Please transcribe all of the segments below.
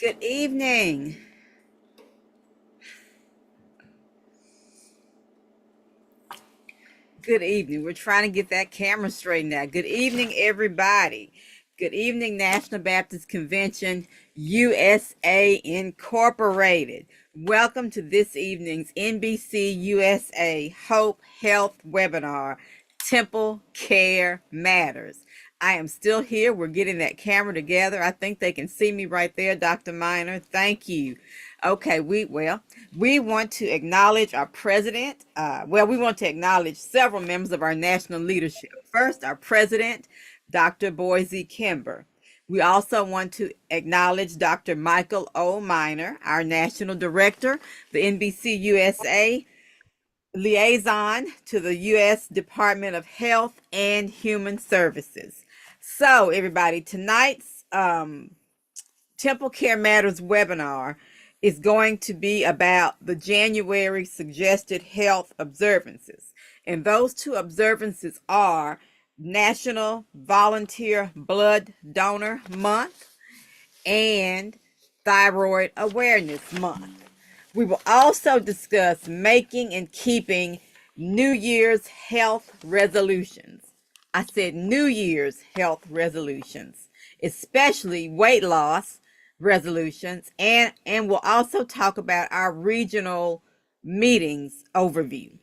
Good evening. Good evening. We're trying to get that camera straightened out. Good evening, everybody. Good evening, National Baptist Convention, USA Incorporated. Welcome to this evening's NBCUSA Hope Health webinar, Temple Care Matters. I am still here. We're getting that camera together. I think they can see me right there, Dr. Minor. Thank you. Okay, we want to acknowledge our president. We want to acknowledge several members of our national leadership. First, our president, Dr. Boise Kimber. We also want to acknowledge Dr. Michael O. Minor, our national director, the NBC USA Liaison to the U.S. Department of Health and Human Services. So, everybody, tonight's Temple Care Matters webinar is going to be about the January suggested health observances. And those two observances are National Volunteer Blood Donor Month and Thyroid Awareness Month. We will also discuss making and keeping New Year's health resolutions. I said New Year's health resolutions, especially weight loss resolutions, and we'll also talk about our regional meetings overview.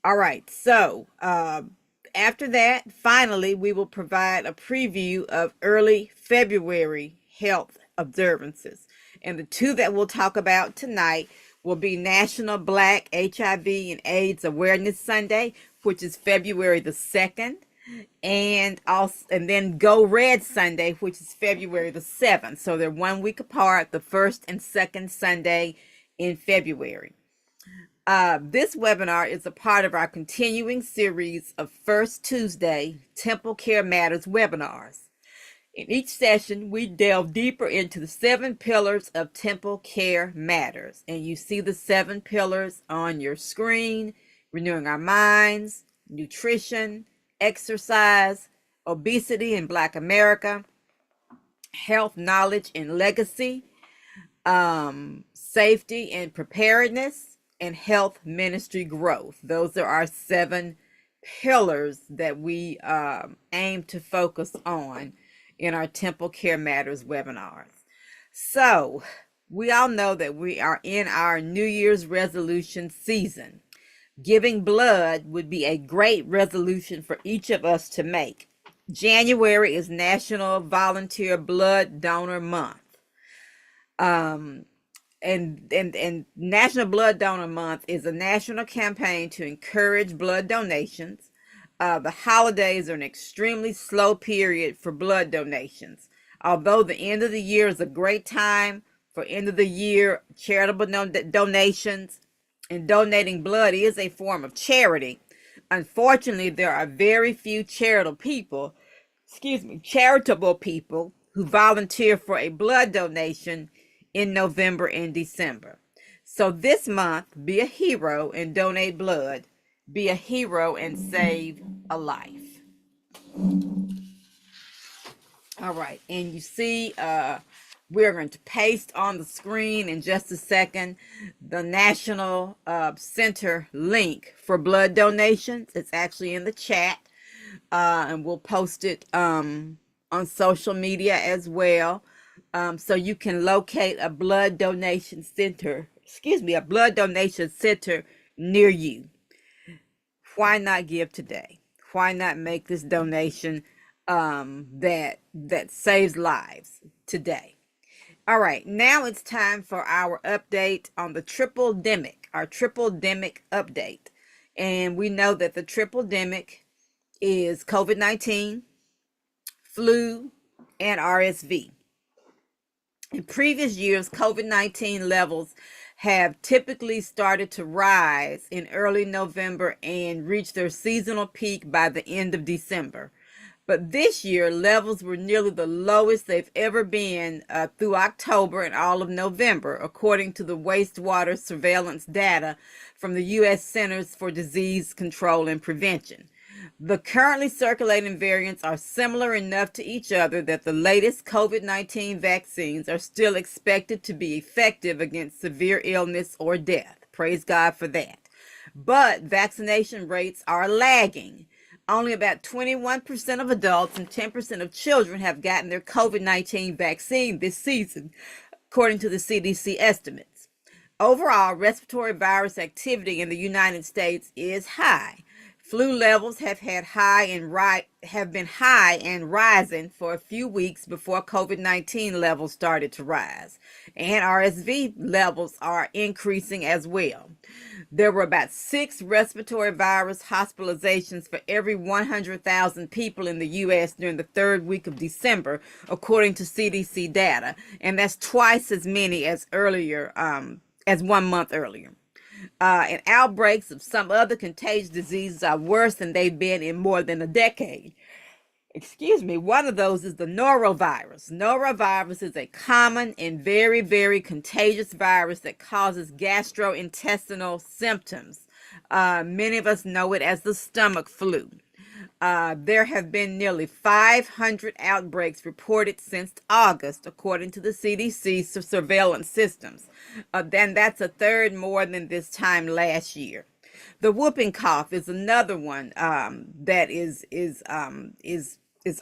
All right, so after that, finally, we will provide a preview of early February health observances. And the two that we'll talk about tonight will be National Black HIV and AIDS Awareness Sunday, which is February the 2nd, and then Go Red Sunday, which is February the 7th. So they're 1 week apart, the first and second Sunday in February. This webinar is a part of our continuing series of First Tuesday Temple Care Matters webinars. In each session, we delve deeper into the 7 pillars of Temple Care Matters. And you see the 7 pillars on your screen: renewing our minds, nutrition, exercise, obesity in Black America, health, knowledge, and legacy, safety and preparedness, and health ministry growth. Those are our 7 pillars that we aim to focus on in our Temple Care Matters webinars. So we all know that we are in our New Year's resolution season. Giving blood would be a great resolution for each of us to make. January is National Volunteer Blood Donor Month. And National Blood Donor Month is a national campaign to encourage blood donations. The holidays are an extremely slow period for blood donations. Although the end of the year is a great time for end of the year charitable donations, and donating blood is a form of charity, unfortunately, there are very few charitable people who volunteer for a blood donation in November and December. So this month, be a hero and donate blood. Be a hero and save a life. All right, and you see, we're going to paste on the screen in just a second the National Center link for blood donations. It's actually in the chat, and we'll post it on social media as well, so you can locate a blood donation center. A blood donation center near you. Why not give today? Why not make this donation that saves lives today? All right, now it's time for our update on the triple-demic, our triple-demic update. And we know that the triple-demic is COVID-19, flu, and RSV. In previous years, COVID-19 levels have typically started to rise in early November and reach their seasonal peak by the end of December. But this year, levels were nearly the lowest they've ever been through October and all of November, according to the wastewater surveillance data from the U.S. Centers for Disease Control and Prevention. The currently circulating variants are similar enough to each other that the latest COVID-19 vaccines are still expected to be effective against severe illness or death. Praise God for that. But vaccination rates are lagging. Only about 21% of adults and 10% of children have gotten their COVID-19 vaccine this season, according to the CDC estimates. Overall, respiratory virus activity in the United States is high. Flu levels have been high and rising for a few weeks before COVID-19 levels started to rise, and RSV levels are increasing as well. There were about 6 respiratory virus hospitalizations for every 100,000 people in the U.S. during the third week of December, according to CDC data, and that's twice as many as as 1 month earlier. And outbreaks of some other contagious diseases are worse than they've been in more than a decade. Excuse me, one of those is the norovirus. Norovirus is a common and very, very contagious virus that causes gastrointestinal symptoms. Many of us know it as the stomach flu. There have been nearly 500 outbreaks reported since August, according to the CDC surveillance systems. Then that's a third more than this time last year. The whooping cough is another one that is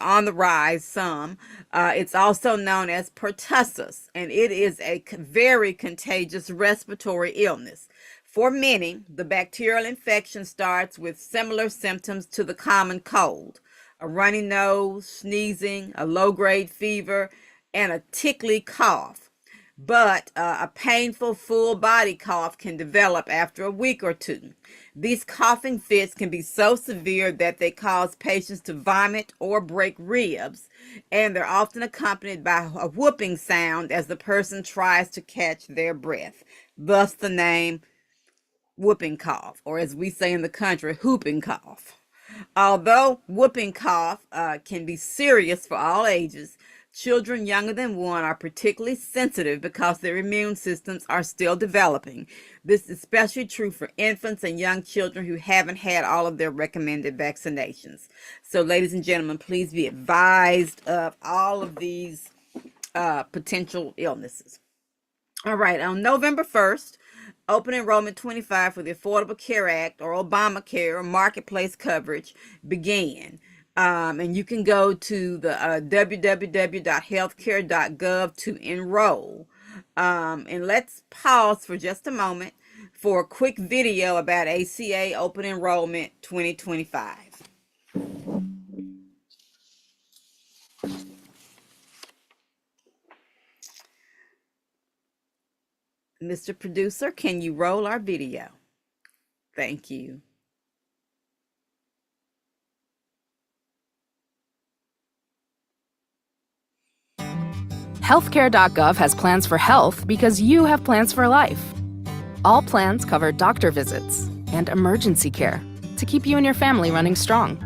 on the rise some. It's also known as pertussis, and it is a very contagious respiratory illness. For many, the bacterial infection starts with similar symptoms to the common cold: a runny nose, sneezing, a low-grade fever, and a tickly cough. But a painful full body cough can develop after a week or two. These coughing fits can be so severe that they cause patients to vomit or break ribs, and they're often accompanied by a whooping sound as the person tries to catch their breath. Thus the name whooping cough, or as we say in the country, whooping cough. Although whooping cough can be serious for all ages, children younger than 1 are particularly sensitive because their immune systems are still developing. This is especially true for infants and young children who haven't had all of their recommended vaccinations. So, ladies and gentlemen, please be advised of all of these potential illnesses. All right, on November 1st, Open Enrollment 25 for the Affordable Care Act, or Obamacare, or marketplace coverage began. And you can go to the www.healthcare.gov to enroll. And let's pause for just a moment for a quick video about ACA Open Enrollment 2025. Mr. Producer, can you roll our video? Thank you. Healthcare.gov has plans for health because you have plans for life. All plans cover doctor visits and emergency care to keep you and your family running strong.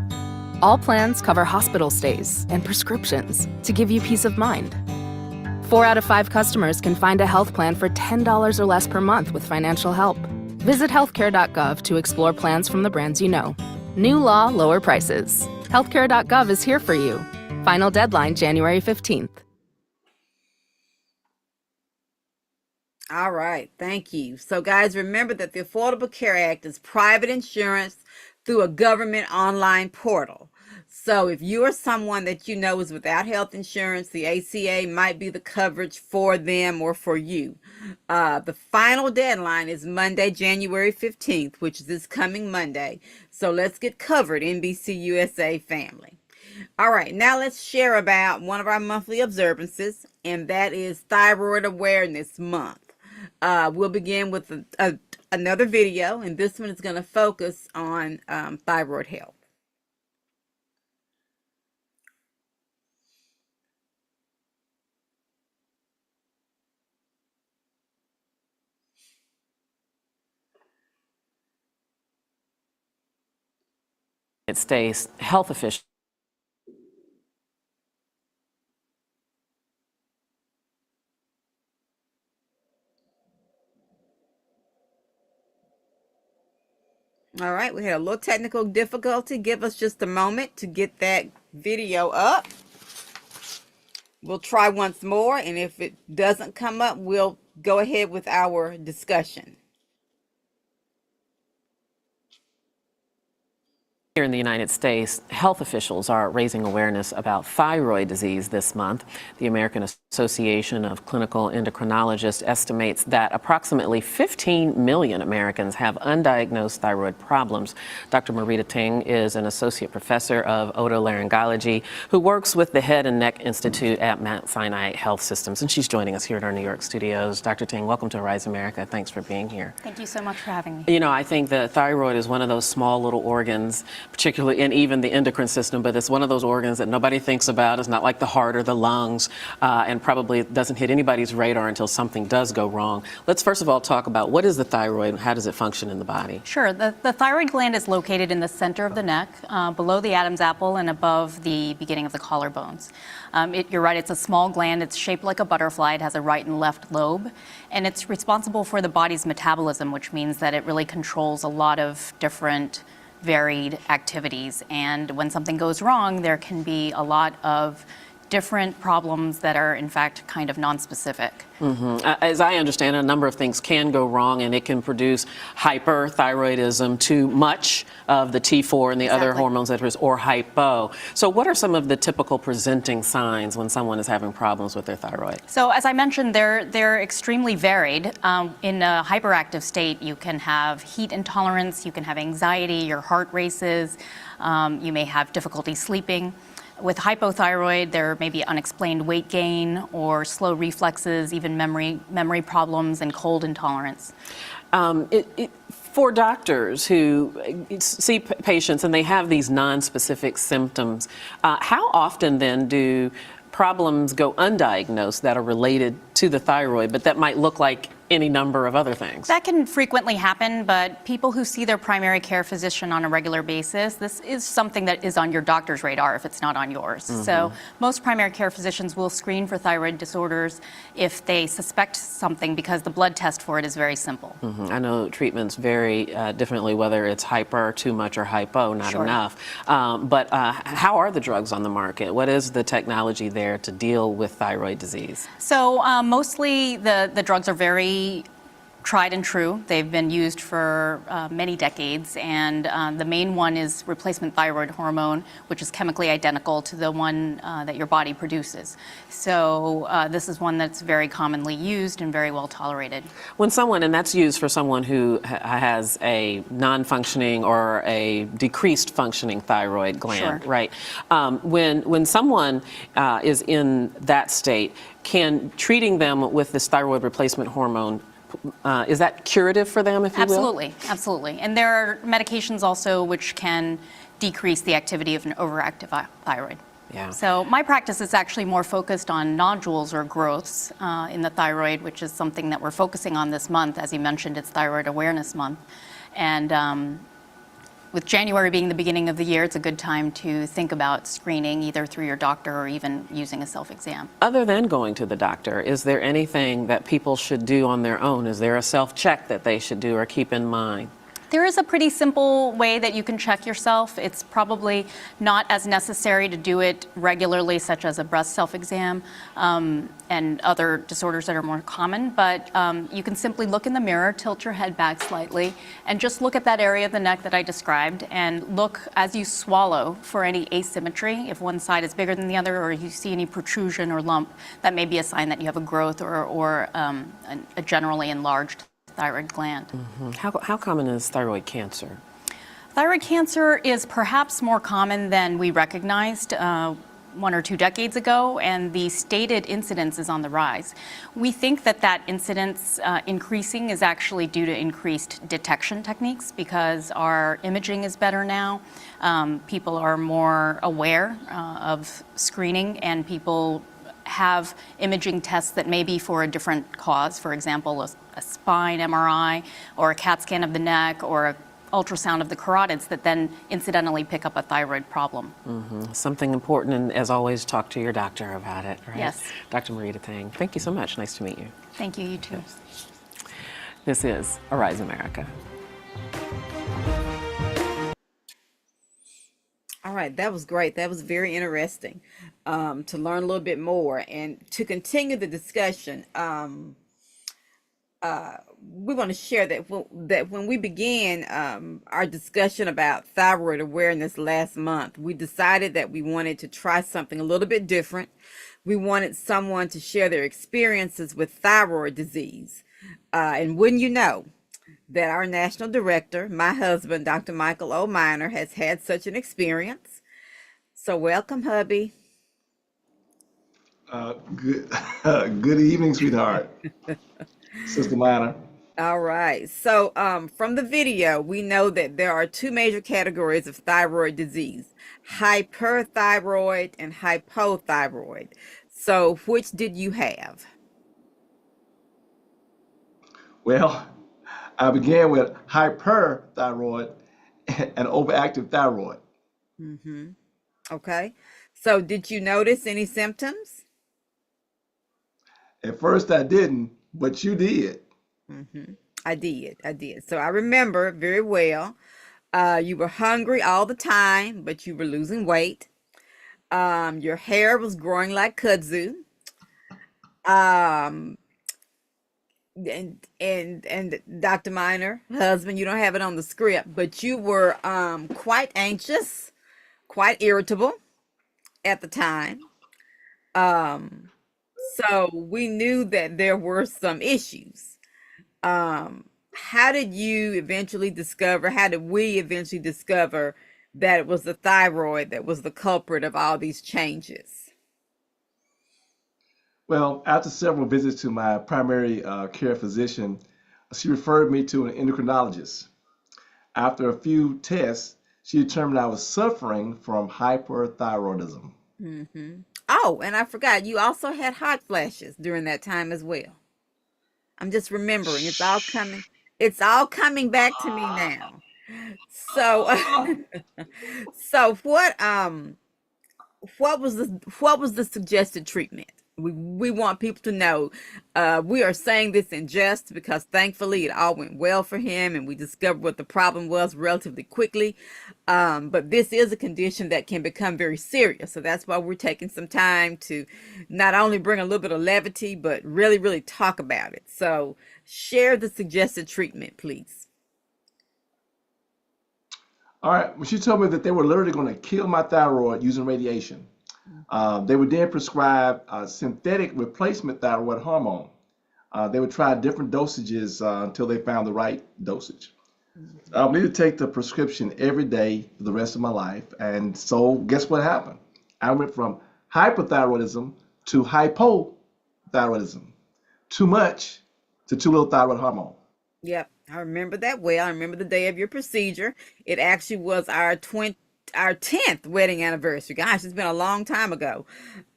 All plans cover hospital stays and prescriptions to give you peace of mind. 4 out of 5 customers can find a health plan for $10 or less per month with financial help. Visit healthcare.gov to explore plans from the brands you know. New law, lower prices. Healthcare.gov is here for you. Final deadline January 15th. All right, thank you. So, guys, remember that the Affordable Care Act is private insurance through a government online portal. So, if you are someone that you know is without health insurance, the ACA might be the coverage for them or for you. The final deadline is Monday, January 15th, which is this coming Monday. So, let's get covered, NBCUSA family. All right, now let's share about one of our monthly observances, and that is Thyroid Awareness Month. We'll begin with another video, and this one is going to focus on thyroid health. States health officials. All right, we had a little technical difficulty. Give us just a moment to get that video up. We'll try once more, and if it doesn't come up, we'll go ahead with our discussion. Here in the United States, health officials are raising awareness about thyroid disease this month. The American Association of Clinical Endocrinologists estimates that approximately 15 million Americans have undiagnosed thyroid problems. Dr. Marita Ting is an associate professor of otolaryngology who works with the Head and Neck Institute at Mount Sinai Health Systems, and she's joining us here at our New York studios. Dr. Ting, welcome to Arise America. Thanks for being here. Thank you so much for having me. You know, I think the thyroid is one of those small little organs, particularly in even the endocrine system, but it's one of those organs that nobody thinks about. It's not like the heart or the lungs, and probably doesn't hit anybody's radar until something does go wrong. Let's first of all talk about what is the thyroid and how does it function in the body? Sure. The thyroid gland is located in the center of the neck, below the Adam's apple and above the beginning of the collarbones. You're right, it's a small gland. It's shaped like a butterfly. It has a right and left lobe, and it's responsible for the body's metabolism, which means that it really controls a lot of different varied activities. And when something goes wrong, there can be a lot of different problems that are in fact kind of non-specific. As I understand it, a number of things can go wrong, and it can produce hyperthyroidism, too much of the T4 and the other hormones that produce, or hypo. So what are some of the typical presenting signs when someone is having problems with their thyroid? So as I mentioned, they're extremely varied. In a hyperactive state, you can have heat intolerance, you can have anxiety, your heart races, you may have difficulty sleeping. With hypothyroid, there may be unexplained weight gain or slow reflexes, even memory problems, and cold intolerance. For doctors who see patients and they have these non-specific symptoms, how often then do problems go undiagnosed that are related to the thyroid, but that might look like any number of other things? That can frequently happen, but people who see their primary care physician on a regular basis, this is something that is on your doctor's radar if it's not on yours. So most primary care physicians will screen for thyroid disorders if they suspect something, because the blood test for it is very simple. I know treatments vary differently, whether it's hyper, too much, or hypo, not enough. But how are the drugs on the market? What is the technology there to deal with thyroid disease? So mostly the drugs are very tried and true. They've been used for many decades, and the main one is replacement thyroid hormone, which is chemically identical to the one that your body produces. So this is one that's very commonly used and very well tolerated. When someone, and that's used for someone who has a non-functioning or a decreased functioning thyroid gland, right? When someone is in that state, can treating them with this thyroid replacement hormone, is that curative for them, if you will? Absolutely, absolutely. And there are medications also which can decrease the activity of an overactive thyroid. Yeah. So my practice is actually more focused on nodules or growths in the thyroid, which is something that we're focusing on this month. As you mentioned, it's Thyroid Awareness Month. And with January being the beginning of the year, it's a good time to think about screening either through your doctor or even using a self-exam. Other than going to the doctor, is there anything that people should do on their own? Is there a self-check that they should do or keep in mind? There is a pretty simple way that you can check yourself. It's probably not as necessary to do it regularly, such as a breast self-exam and other disorders that are more common, but you can simply look in the mirror, tilt your head back slightly, and just look at that area of the neck that I described, and look as you swallow for any asymmetry. If one side is bigger than the other, or you see any protrusion or lump, that may be a sign that you have a growth or a generally enlarged thyroid gland. How common is thyroid cancer? Thyroid cancer is perhaps more common than we recognized 1 or 2 decades ago, and the stated incidence is on the rise. We think that incidence increasing is actually due to increased detection techniques, because our imaging is better now. People are more aware of screening, and people have imaging tests that may be for a different cause, for example, a spine MRI or a CAT scan of the neck or an ultrasound of the carotids that then incidentally pick up a thyroid problem. Something important, and as always, talk to your doctor about it, right? Yes. Dr. Marita Ting, thank you so much. Nice to meet you. Thank you, you too. This is Arise America. right, that was great. That was very interesting to learn a little bit more and to continue the discussion. We want to share that when we began our discussion about thyroid awareness last month, we decided that we wanted to try something a little bit different. We wanted someone to share their experiences with thyroid disease. And wouldn't you know that our national director, my husband, Dr. Michael O. Miner, has had such an experience. So welcome, hubby. Good, good evening, sweetheart. Sister Minor. All right. So, from the video, we know that there are two major categories of thyroid disease: hyperthyroid and hypothyroid. So, which did you have? Well, I began with hyperthyroid and overactive thyroid. Mm-hmm. Okay. So, did you notice any symptoms? At first, I didn't, but you did. Mm-hmm. I did. I did. So, I remember very well. You were hungry all the time, but you were losing weight. Your hair was growing like kudzu. Um, and Dr. Miner, husband, you don't have it on the script, but you were quite anxious, quite irritable at the time. Um, so we knew that there were some issues. How did you eventually discover, how did we eventually discover that it was the thyroid that was the culprit of all these changes? Well, after several visits to my primary care physician, she referred me to an endocrinologist. After a few tests, she determined I was suffering from hyperthyroidism. Hmm. Oh, and I forgot, you also had hot flashes during that time as well. I'm just remembering. It's all coming back to me now. So, so what was the suggested treatment? We want people to know we are saying this in jest because thankfully it all went well for him and we discovered what the problem was relatively quickly. But this is a condition that can become very serious. So that's why we're taking some time to not only bring a little bit of levity, but really, really talk about it. So share the suggested treatment, please. All right, well, she told me that they were literally going to kill my thyroid using radiation. They would then prescribe synthetic replacement thyroid hormone. They would try different dosages until they found the right dosage. I'll need to take the prescription every day for the rest of my life. And so, guess what happened? I went from hypothyroidism to hypothyroidism. Too much to too little thyroid hormone. Yep, I remember that well. I remember the day of your procedure. It actually was our 10th wedding anniversary. Gosh, it's been a long time ago.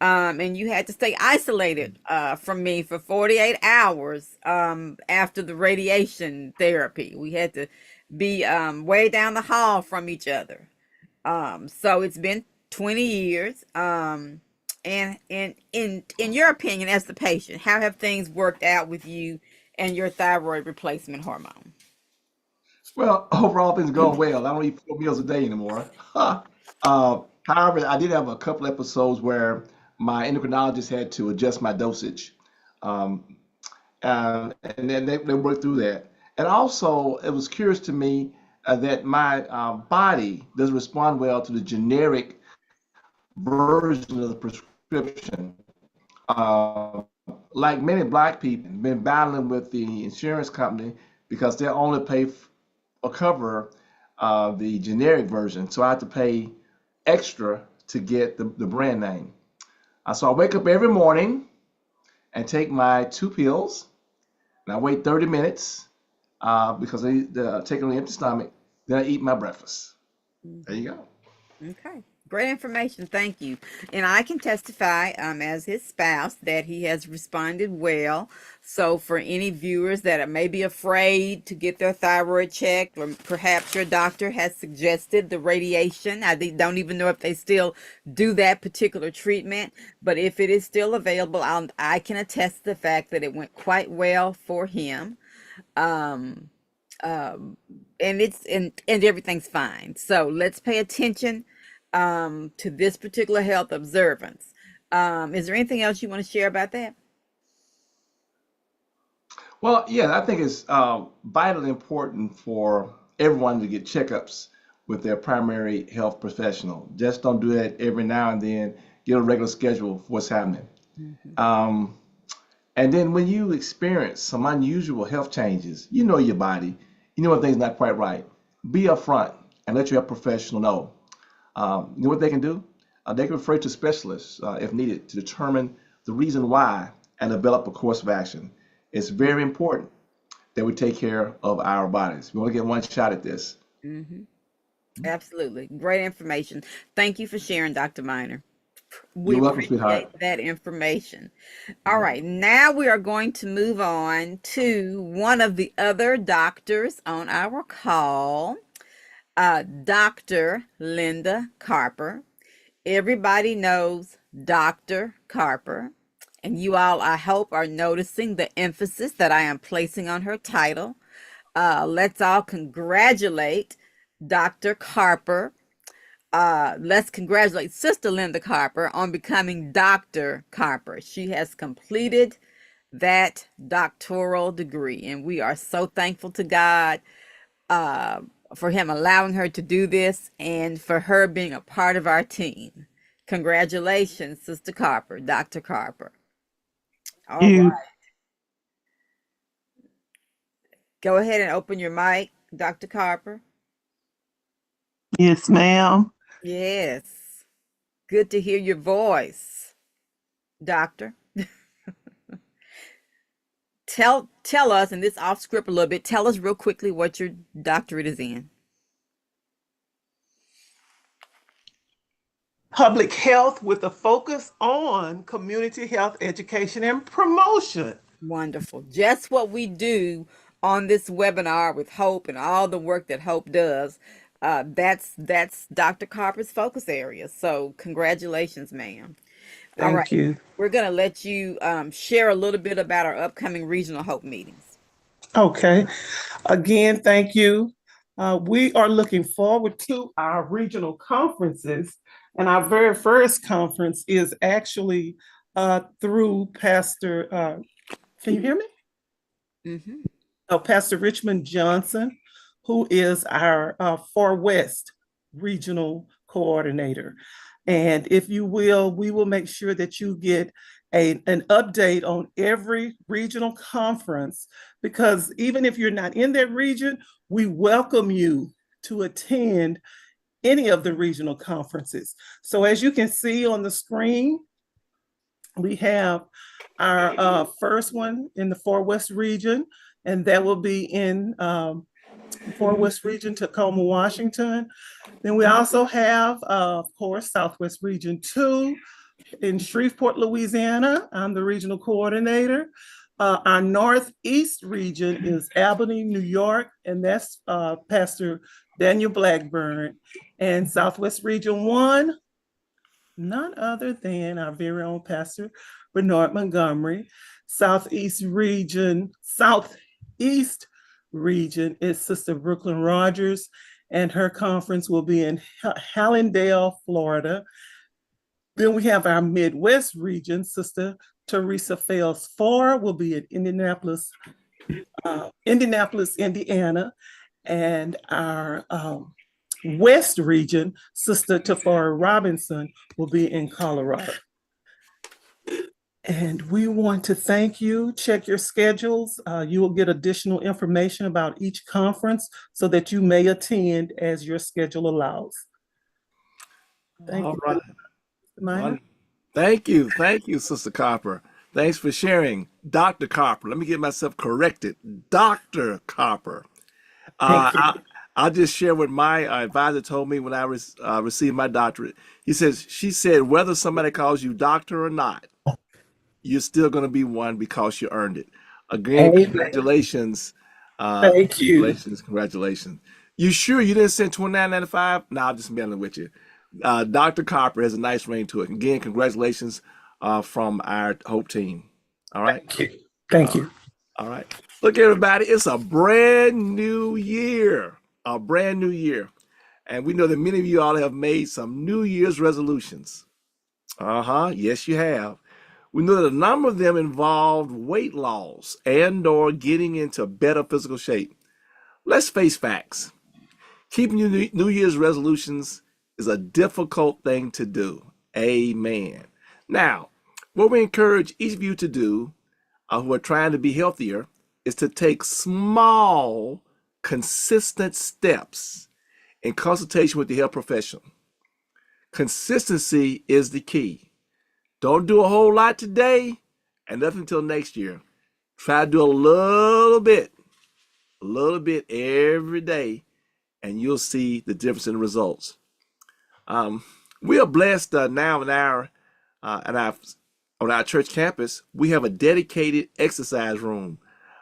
And you had to stay isolated from me for 48 hours after the radiation therapy. We had to be way down the hall from each other. So it's been 20 years. And in your opinion, as the patient, how have things worked out with you and your thyroid replacement hormone? Well, overall, things going well. I don't eat 4 meals a day anymore. However, I did have a couple episodes where my endocrinologist had to adjust my dosage. Um, and then they worked through that. And also, it was curious to me that my body doesn't respond well to the generic version of the prescription. Uh, like many black people, been battling with the insurance company because they only pay or cover the generic version. So I have to pay extra to get the brand name. So I wake up every morning and take my 2 pills, and I wait 30 minutes because I take it on an empty stomach. Then I eat my breakfast. There you go. Okay. Great information. Thank you. And I can testify, as his spouse, that he has responded well. So for any viewers that are maybe afraid to get their thyroid checked, or perhaps your doctor has suggested the radiation, don't even know if they still do that particular treatment, but if it is still available, I can attest to the fact that it went quite well for him. Um, and everything's fine. So let's pay attention to this particular health observance. Is there anything else you want to share about that? Well, yeah, I think it's vitally important for everyone to get checkups with their primary health professional. Just don't do that every now and then. Get a regular schedule of what's happening. Mhm. Um, and then when you experience some unusual health changes, you know your body, you know when things not quite right. Be upfront and let your health professional know. You know what they can do? They can refer to specialists if needed to determine the reason why and develop a course of action. It's very important that we take care of our bodies. We want to get one shot at this. Mhm. Absolutely. Great information. Thank you for sharing, Dr. Miner. We You're welcome, appreciate sweetheart. that information. All right, now we are going to move on to one of the other doctors on our call, Dr. Linda Carper. Everybody knows Dr. Carper, and you all, I hope, are noticing the emphasis that I am placing on her title. Let's all congratulate Dr. Carper. Let's congratulate Sister Linda Carper on becoming Dr. Carper. She has completed that doctoral degree, and we are so thankful to God uh, for Him allowing her to do this and for her being a part of our team. Congratulations, Sister Carper, Dr. Carper. All You, right, go ahead and open your mic, Dr. Carper. yes, ma'am. Yes, good to hear your voice, Doctor. Tell us, and this off script a little bit, tell us real quickly what your doctorate is in. Public health with a focus on community health education and promotion. Wonderful. Just what we do on this webinar with Hope and all the work that Hope does. That's Dr. Carper's focus area. So congratulations, ma'am. All right. Thank you. We're gonna let you share a little bit about our upcoming regional Hope meetings. Okay. Again, thank you. We are looking forward to our regional conferences. And our very first conference is actually through Pastor, can you hear me? Hmm. Pastor Richmond Johnson, who is our Far West Regional Coordinator. And if you will, we will make sure that you get an update on every regional conference, because even if you're not in that region, we welcome you to attend any of the regional conferences. So as you can see on the screen, we have our first one in the Far West region, and that will be in Far West region, Tacoma, Washington. Then we also have, of course, Southwest Region 2 in Shreveport, Louisiana. I'm the regional coordinator. Our Northeast region is Albany, New York, and that's Pastor Daniel Blackburn. And Southwest Region 1, none other than our very own Pastor Bernard Montgomery. Southeast region is Sister Brooklyn Rogers, and her conference will be in Hallandale, Florida. Then we have our Midwest region, Sister Teresa Fales Farr will be in Indianapolis, Indiana, and our West region, Sister Tafara Robinson will be in Colorado. And we want to thank you. Check your schedules. You will get additional information about each conference so that you may attend as your schedule allows. Thank All you, right. Mr. Minor. Thank you, Sister Copper. Thanks for sharing, Dr. Copper. Let me get myself corrected, Dr. Copper. Uh, Thank you. I, I'll just share what my advisor told me when I received my doctorate. She said, whether somebody calls you doctor or not, you're still going to be one because you earned it. Again, Amen. congratulations. Thank you. Congratulations. You sure you didn't send 29.95? No, I'm just messing with you. Dr. Copper has a nice ring to it. Again, congratulations from our Hope team. All right. Thank you. Thank Uh, you. all right. Look, everybody, it's a brand new year. A brand new year. And we know that many of you all have made some New Year's resolutions. Yes, you have. We know that a number of them involved weight loss and or getting into better physical shape. Let's face facts. Keeping your New Year's resolutions is a difficult thing to do. Amen. Now, what we encourage each of you to do who are trying to be healthier is to take small, consistent steps in consultation with the health professional. Consistency is the key. Don't do a whole lot today and nothing until next year. Try to do a little bit every day, and you'll see the difference in the results. We are blessed now on our church campus. We have a dedicated exercise room.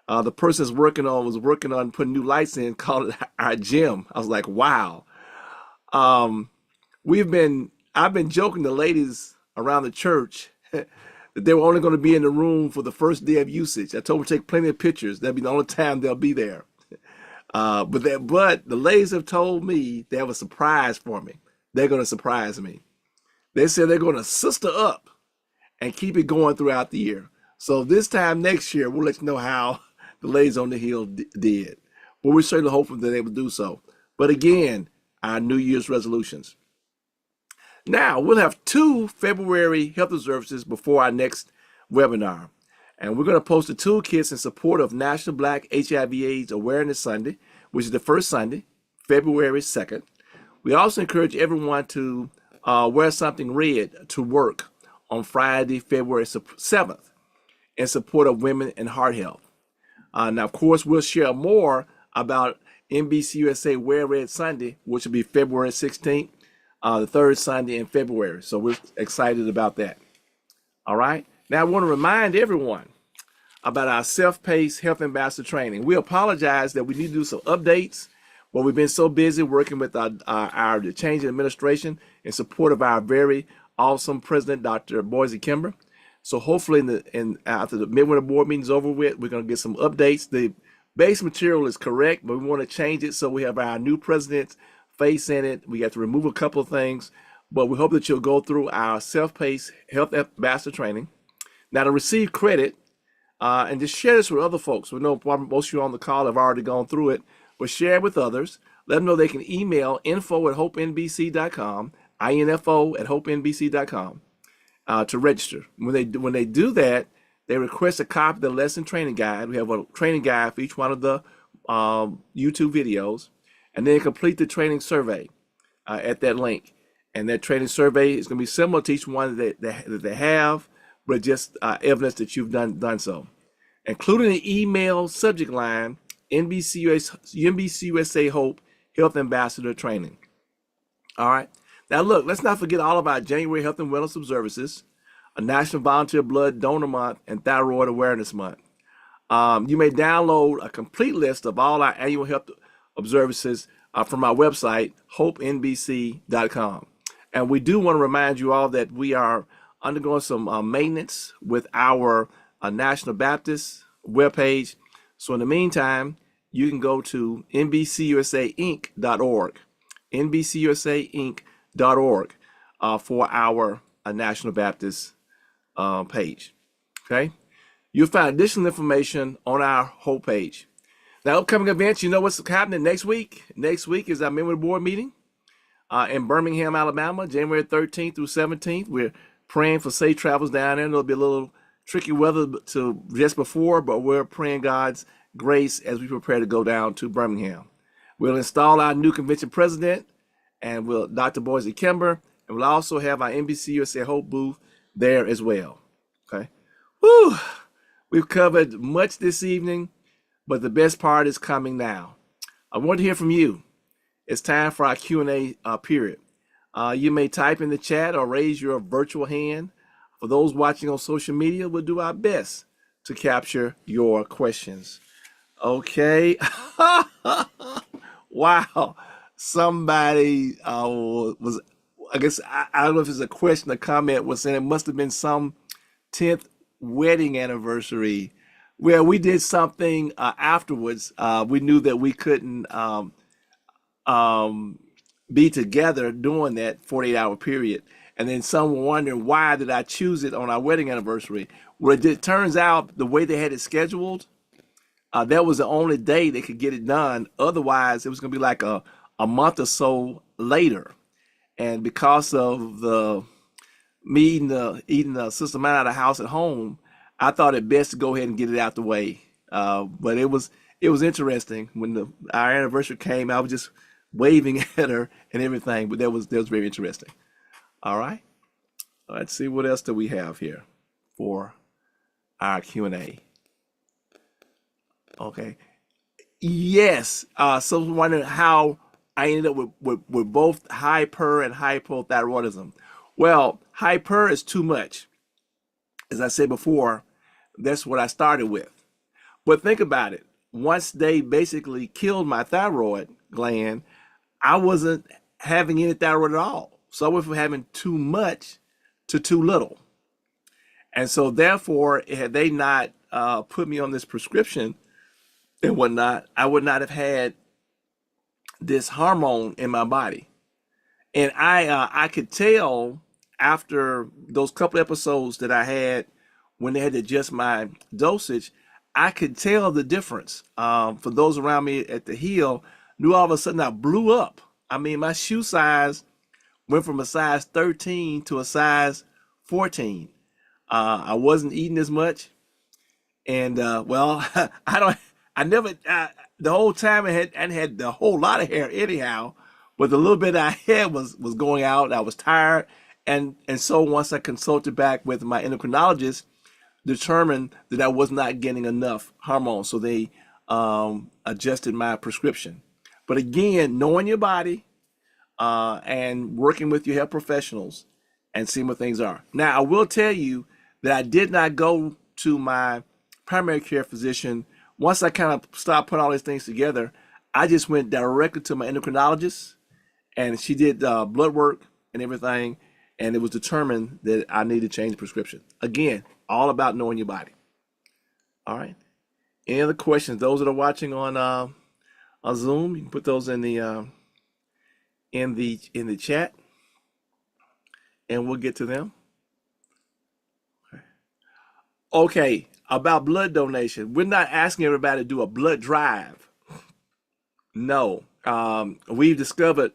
The person was working on putting new lights in, called it our gym. I was like, wow. I've been joking to ladies around the church that they were only going to be in the room for the first day of usage. I told them to take plenty of pictures. That'll be the only time they'll be there. But the ladies have told me they have a surprise for me. They're going to surprise me. They said they're going to sister up and keep it going throughout the year. So this time next year, we'll let you know how the ladies on the hill did. But we're certainly hopeful that they will do so. But again, our New Year's resolutions. Now, we'll have 2 February health observances before our next webinar. And we're going to post the toolkits in support of National Black HIV/AIDS Awareness Sunday, which is the first Sunday, February 2nd. We also encourage everyone to wear something red to work on Friday, February 7th, in support of women and heart health. Now, of course, we'll share more about NBCUSA Wear Red Sunday, which will be February 16th, the third Sunday in February. So we're excited about that. All right. Now, I want to remind everyone about our self-paced health ambassador training. We apologize that we need to do some updates, but we've been so busy working with the change in administration in support of our very awesome president, Dr. Boise Kimber. So hopefully after the midwinter board meeting is over with, we're going to get some updates. The base material is correct, but we want to change it so we have our new president's face in it. We have to remove a couple of things, but we hope that you'll go through our self-paced health ambassador training. Now, to receive credit, and just share this with other folks. We know most of you on the call have already gone through it, but share it with others. Let them know they can email info@hopenbc.com, info@hopenbc.com, to register. When they do that, they request a copy of the lesson training guide. We have a training guide for each one of the YouTube videos, and then complete the training survey at that link. And that training survey is going to be similar to each one that they have, but just evidence that you've done so. Including the email subject line, NBCUSA Hope Health Ambassador Training. All right. Now, look, let's not forget all of our January Health and Wellness Observances, a National Volunteer Blood Donor Month, and Thyroid Awareness Month. You may download a complete list of all our annual health observances from our website, hopenbc.com. And we do want to remind you all that we are undergoing some maintenance with our National Baptist webpage. So in the meantime, you can go to NBCUSAinc.org, NBCUSAinc.org for our National Baptist page. Okay? You'll find additional information on our whole page. Now, upcoming events, you know what's happening next week? Next week is our member board meeting in Birmingham, Alabama, January 13th through 17th. We're praying for safe travels down there. There'll be a little tricky weather to just before, but we're praying God's grace as we prepare to go down to Birmingham. We'll install our new convention president, and Dr. Boise Kimber, and we'll also have our NBCUSA Hope booth there as well. Okay. Whew. We've covered much this evening, but the best part is coming now. I want to hear from you. It's time for our Q&A period. You may type in the chat or raise your virtual hand. For those watching on social media, we'll do our best to capture your questions. Okay. Wow. Somebody I don't know if it's a question or comment, was saying it must have been some 10th wedding anniversary where we did something afterwards. We knew that we couldn't be together during that 48-hour period. And then some were wondering, why did I choose it on our wedding anniversary? Well, it turns out the way they had it scheduled, that was the only day they could get it done. Otherwise, it was going to be like a month or so later. And because of me eating the system out of the house at home, I thought it best to go ahead and get it out the way. But it was interesting when our anniversary came. I was just waving at her and everything, but that was very interesting. All right, let's see what else do we have here for our Q&A. Okay, yes. So wondering how I ended up with both hyper and hypothyroidism. Well, hyper is too much. As I said before, that's what I started with. But think about it. Once they basically killed my thyroid gland, I wasn't having any thyroid at all. So I went from having too much to too little. And so therefore, had they not put me on this prescription and whatnot, I would not have had this hormone in my body. And I could tell after those couple episodes that I had when they had to adjust my dosage, I could tell the difference. For those around me at the heel, knew all of a sudden I blew up. I mean, my shoe size went from a size 13 to a size 14. I wasn't eating as much. And well, the whole time I had a whole lot of hair anyhow, but the little bit I had was going out. I was tired. And so once I consulted back with my endocrinologist, determined that I was not getting enough hormones. So they adjusted my prescription. But again, knowing your body and working with your health professionals and seeing what things are. Now, I will tell you that I did not go to my primary care physician. Once I kind of started putting all these things together, I just went directly to my endocrinologist, and she did blood work and everything, and it was determined that I need to change the prescription. Again, all about knowing your body. All right. Any other questions? Those that are watching on Zoom, you can put those in the chat, and we'll get to them. Okay, about blood donation. We're not asking everybody to do a blood drive. No. We've discovered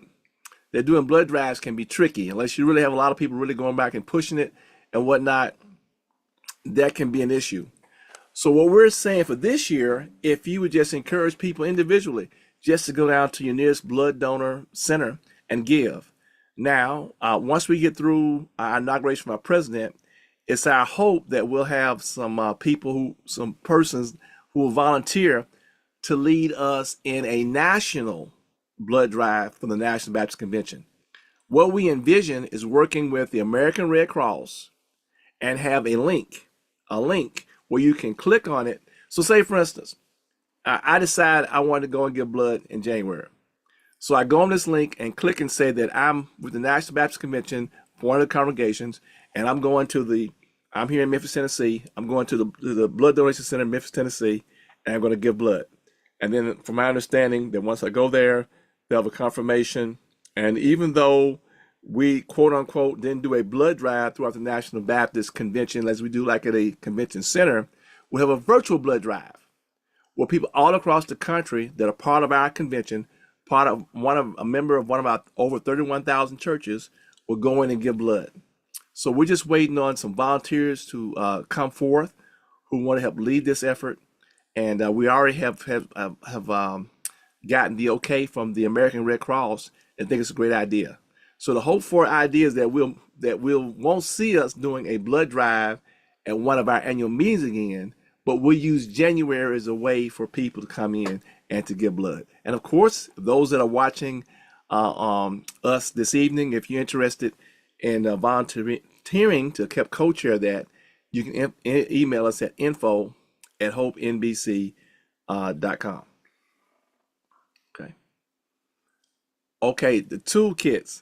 that doing blood drives can be tricky unless you really have a lot of people really going back and pushing it and whatnot. That can be an issue. So what we're saying for this year, if you would just encourage people individually just to go down to your nearest blood donor center and give. Now, once we get through our inauguration of our president, it's our hope that we'll have some some persons who will volunteer to lead us in a national blood drive for the National Baptist Convention. What we envision is working with the American Red Cross and have a link where you can click on it. So say, for instance, I decide I want to go and give blood in January. So I go on this link and click and say that I'm with the National Baptist Convention, one of the congregations, and I'm here in Memphis, Tennessee. I'm going to the Blood Donation Center in Memphis, Tennessee, and I'm going to give blood. And then from my understanding that once I go there, they'll have a confirmation. And even though we, quote unquote, didn't do a blood drive throughout the National Baptist Convention as we do like at a convention center, we'll have a virtual blood drive where people all across the country that are part of our convention, a member of one of our over 31,000 churches, will go in and give blood. So we're just waiting on some volunteers to come forth who want to help lead this effort. And we already have gotten the okay from the American Red Cross and think it's a great idea. So the hope for idea is that won't see us doing a blood drive at one of our annual meetings again, but we'll use January as a way for people to come in and to give blood. And of course, those that are watching us this evening, if you're interested in volunteering to help co-chair that, you can email us at info@hopenbc.com. Okay, the toolkits.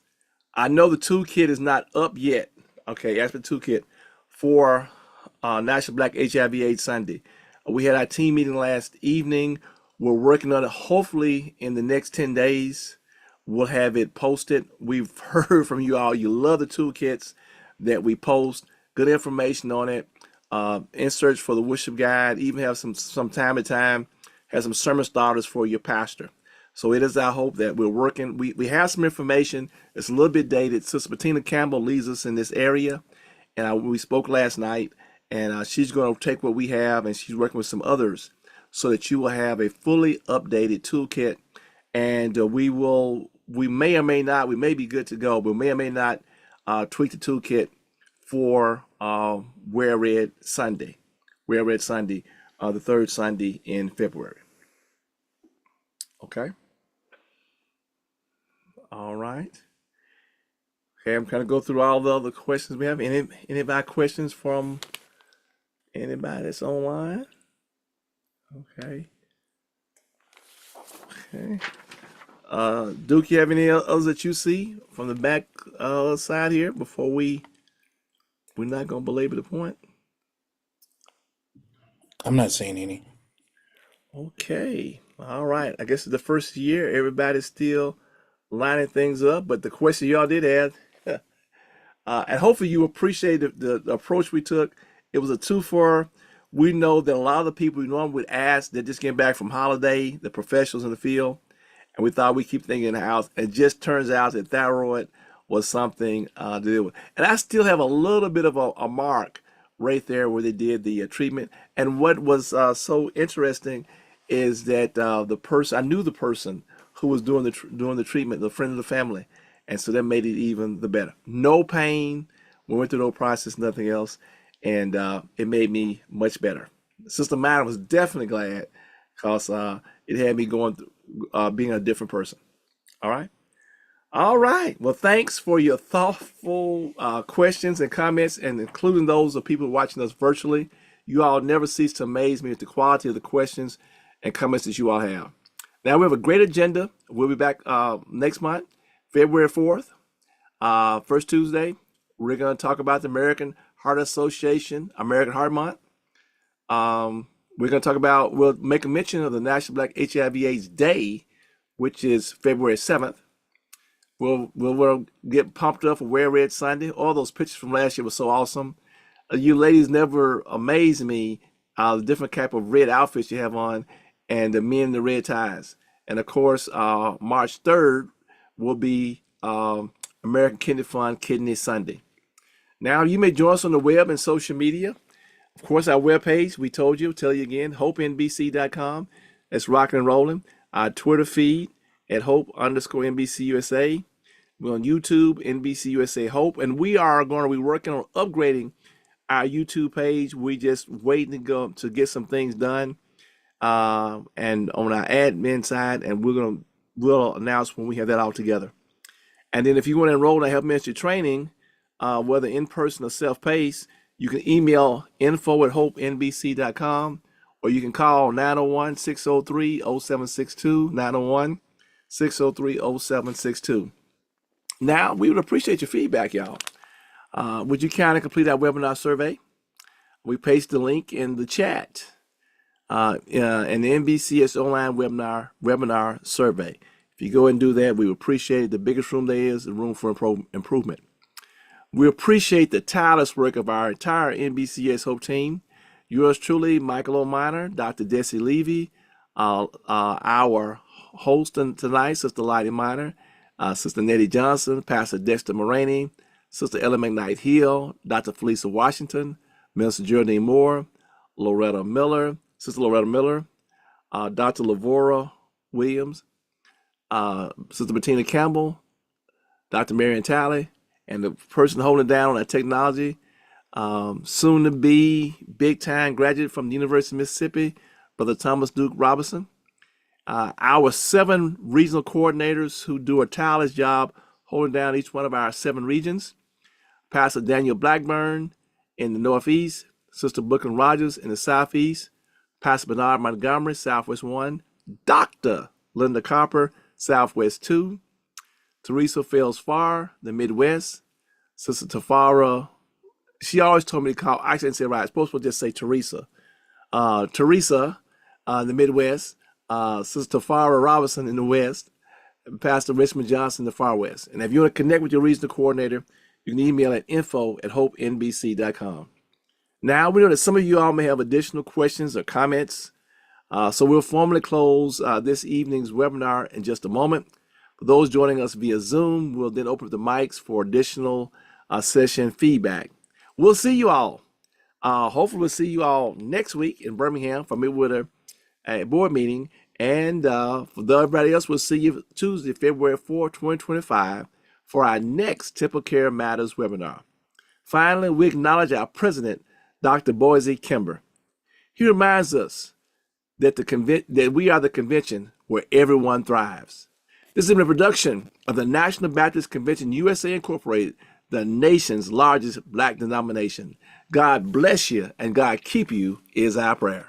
I know the toolkit is not up yet. Okay, as for the toolkit for National Black HIV/AIDS Sunday. We had our team meeting last evening. We're working on it hopefully in the next 10 days. we'll have it posted. We've heard from you all. You love the toolkits that we post. Good information on it. Inserts for the worship guide. Even have some time to time. Have some sermon starters for your pastor. So it is our hope that we're working. We have some information. It's a little bit dated. Sister Bettina Campbell leads us in this area, and we spoke last night. And she's going to take what we have, and she's working with some others, so that you will have a fully updated toolkit. And we may or may not, we may be good to go, but we may or may not tweak the toolkit for Wear Red Sunday, the third Sunday in February. Okay. All right. Okay, I'm going to go through all the other questions we have. Any questions from anybody that's online? Okay. Okay. Duke, you have any others that you see from the back side here before we're not going to belabor the point? I'm not seeing any. Okay. All right. I guess it's the first year. Everybody's still lining things up, but the question y'all did have, and hopefully you appreciate the approach we took. It was a two-for. We know that a lot of the people we normally would ask, they're just getting back from holiday, the professionals in the field, and we thought we'd keep things in the house. It just turns out that thyroid was something to deal with. And I still have a little bit of a mark right there where they did the treatment. And what was so interesting is that I knew the person who was doing the treatment, the friend of the family, and so that made it even the better. No pain. We went through no process, nothing else, and it made me much better. Sister Myra was definitely glad because it had me going through being a different person. All right. All right. Well, thanks for your thoughtful questions and comments, and including those of people watching us virtually. You all never cease to amaze me with the quality of the questions and comments that you all have. Now, we have a great agenda. We'll be back next month, February 4th, first Tuesday. We're going to talk about the American Heart Association, American Heart Month. We're going to talk about, we'll make a mention of the National Black HIV/AIDS Day, which is February 7th. We'll get pumped up for Wear Red Sunday. All those pictures from last year were so awesome. You ladies never amaze me, the different type of red outfits you have on, and the men in the red ties. And of course, March 3rd will be American Kidney Fund Kidney Sunday. Now, you may join us on the web and social media. Of course, our webpage, we tell you again, hopenbc.com. That's rocking and rolling. Our Twitter feed at Hope_NBCUSA. We're on YouTube, NBCUSA Hope. And we are going to be working on upgrading our YouTube page. We just waiting to get some things done. And on our admin side, and we'll announce when we have that all together. And then if you want to enroll in our health ministry training, whether in person or self-paced, you can email info@hopenbc.com, or you can call 901-603-0762, 901-603-0762. Now, we would appreciate your feedback, y'all. Would you kindly complete our webinar survey? We paste the link in the chat. And the NBCS online webinar survey. If you go and do that, we appreciate it. The biggest room there is the room for improvement. We appreciate the tireless work of our entire NBCS Hope team. Yours truly, Michael O'Miner, Dr. Desi Levy, our host tonight, Sister Lottie Miner, Sister Nettie Johnson, Pastor Dexter Moraney, Sister Ellen McKnight Hill, Dr. Felisa Washington, Minister Geraldine Moore, Sister Loretta Miller, Dr. Lavora Williams, Sister Bettina Campbell, Dr. Marion Talley, and the person holding down on that technology, soon to be big time graduate from the University of Mississippi, Brother Thomas Duke Robinson. Our 7 regional coordinators who do a tireless job holding down each one of our 7 regions. Pastor Daniel Blackburn in the Northeast, Sister Brooklyn Rogers in the Southeast, Pastor Bernard Montgomery, Southwest 1, Dr. Linda Copper, Southwest 2, Teresa Fells Farr, the Midwest, Sister Tafara, she always told me to call, I didn't say it right, I'm supposed to just say Teresa. Teresa, the Midwest, Sister Tafara Robinson in the West, Pastor Richmond Johnson, the Far West. And if you want to connect with your regional coordinator, you can email at info@hopenbc.com. Now, we know that some of you all may have additional questions or comments, so we'll formally close this evening's webinar in just a moment. For those joining us via Zoom, we'll then open up the mics for additional session feedback. We'll see you all. Hopefully, we'll see you all next week in Birmingham for Midwinter board meeting. And for everybody else, we'll see you Tuesday, February 4, 2025, for our next TempleCare Matters webinar. Finally, we acknowledge our president, Dr. Boise Kimber. He reminds us that that we are the convention where everyone thrives. This is a production of the National Baptist Convention USA Incorporated, the nation's largest Black denomination. God bless you and God keep you is our prayer.